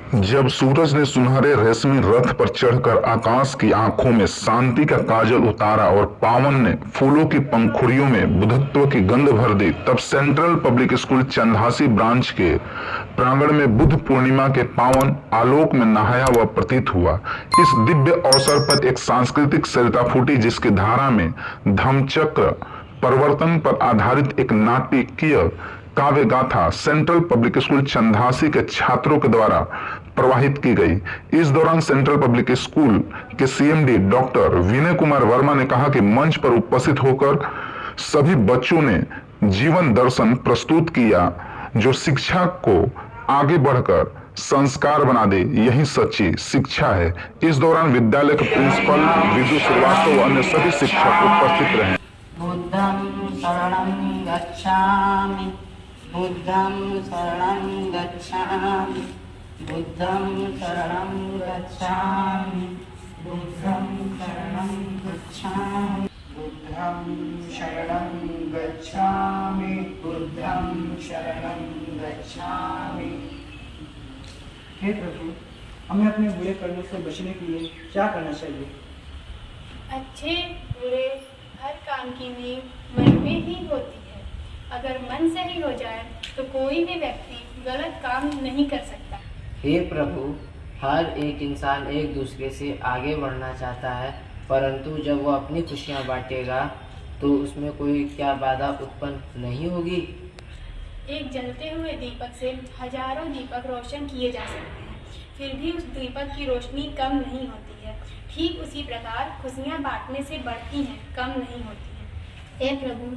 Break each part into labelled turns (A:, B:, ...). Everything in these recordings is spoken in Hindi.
A: जब सूरज ने सुनहरे रेशमी रथ पर चढ़कर आकाश की आंखों में शांति का काजल उतारा और पावन ने फूलों की पंखुड़ियों में बुद्धत्व की गंध भर दी, तब central public school Chandasi branch के प्रांगण में बुद्ध पूर्णिमा के पावन आलोक में नहाया हुआ प्रतीत हुआ। इस दिव्य अवसर पर एक सांस्कृतिक सरिता फूटी, जिसकी धारा में धम्मचक्र परिवर्तन पर आधारित एक नाटकीय काव्य गाथा सेंट्रल पब्लिक स्कूल चंदासी के छात्रों के द्वारा प्रवाहित की गई। इस दौरान सेंट्रल पब्लिक स्कूल के सीएमडी डॉक्टर विनय कुमार वर्मा ने कहा कि मंच पर उपस्थित होकर सभी बच्चों ने जीवन दर्शन प्रस्तुत किया जो शिक्षा को आगे बढ़कर संस्कार बना दे, यही सच्ची शिक्षा है। इस दौरान विद्यालय के प्रिंसिपल विदु श्रीवास्तव व अन्य सभी शिक्षक उपस्थित रहे।
B: बुद्धं शरणं गच्छामि, बुद्धं शरणं गच्छामि, बुद्धं शरणं गच्छामि, बुद्धं शरणं गच्छामि, बुद्धं शरणं गच्छामि, बुद्धं शरणं गच्छामि।
C: हे प्रभु, हमें अपने बुरे कर्मों से बचने के लिए क्या करना चाहिए?
D: अच्छे बुरे हर काम की नींव मन में ही होती है। अगर मन सही हो जाए तो कोई भी व्यक्ति गलत काम नहीं कर सकता।
E: हे प्रभु, हर एक इंसान एक दूसरे से आगे बढ़ना चाहता है, परंतु जब वो अपनी खुशियाँ बांटेगा तो उसमें कोई क्या बाधा उत्पन्न नहीं होगी।
D: एक जलते हुए दीपक से हजारों दीपक रोशन किए जा सकते हैं, फिर भी उस दीपक की रोशनी कम नहीं होती है। ठीक उसी प्रकार खुशियाँ बांटने से बढ़ती हैं, कम नहीं होती हैं।
F: हे प्रभु,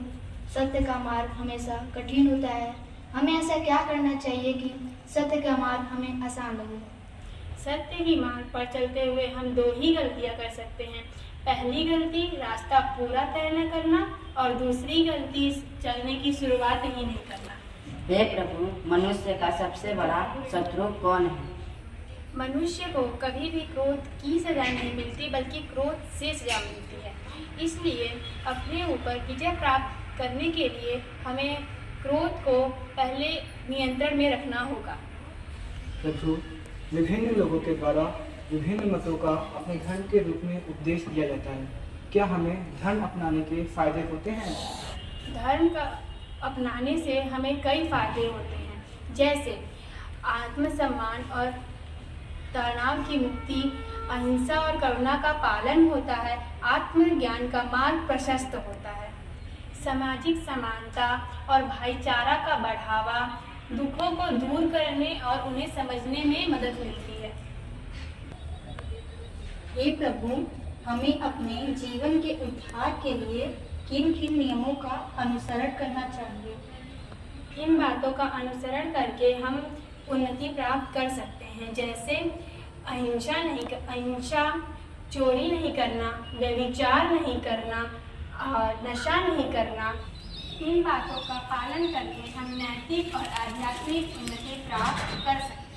F: सत्य का मार्ग हमेशा कठिन होता है। हमें ऐसा क्या करना चाहिए कि सत्य का मार्ग हमें आसान लगे?
D: सत्य की मार्ग पर चलते हुए हम दो ही गलतियाँ कर सकते हैं। पहली गलती रास्ता पूरा तय न करना और दूसरी गलती चलने की शुरुआत ही नहीं करना।
B: हे प्रभु, मनुष्य का सबसे बड़ा शत्रु कौन है?
D: मनुष्य को कभी भी क्रोध की सजा नहीं मिलती, बल्कि क्रोध से सजा मिलती है। इसलिए अपने ऊपर विजय प्राप्त करने के लिए हमें क्रोध को पहले नियंत्रण में रखना होगा।
C: प्रभु, विभिन्न लोगों के द्वारा विभिन्न मतों का अपने धर्म के रूप में उपदेश दिया जाता है। क्या हमें धर्म अपनाने के फायदे होते हैं?
D: धर्म का अपनाने से हमें कई फायदे होते हैं, जैसे आत्मसम्मान और तनाव की मुक्ति, अहिंसा और करुणा का पालन होता है, आत्मज्ञान का मार्ग प्रशस्त होता है, सामाजिक समानता और भाईचारा का बढ़ावा, दुखों को दूर करने और उन्हें समझने में मदद मिलती है।
F: हे प्रभु, हमें अपने जीवन के उद्धार के लिए किन किन नियमों का अनुसरण करना चाहिए?
D: इन बातों का अनुसरण करके हम उन्नति प्राप्त कर सकते हैं, जैसे अहिंसा, चोरी नहीं करना, व्यभिचार नहीं करना और नशा नहीं करना। इन बातों का पालन करके हम नैतिक और आध्यात्मिक उन्नति प्राप्त कर सकते हैं।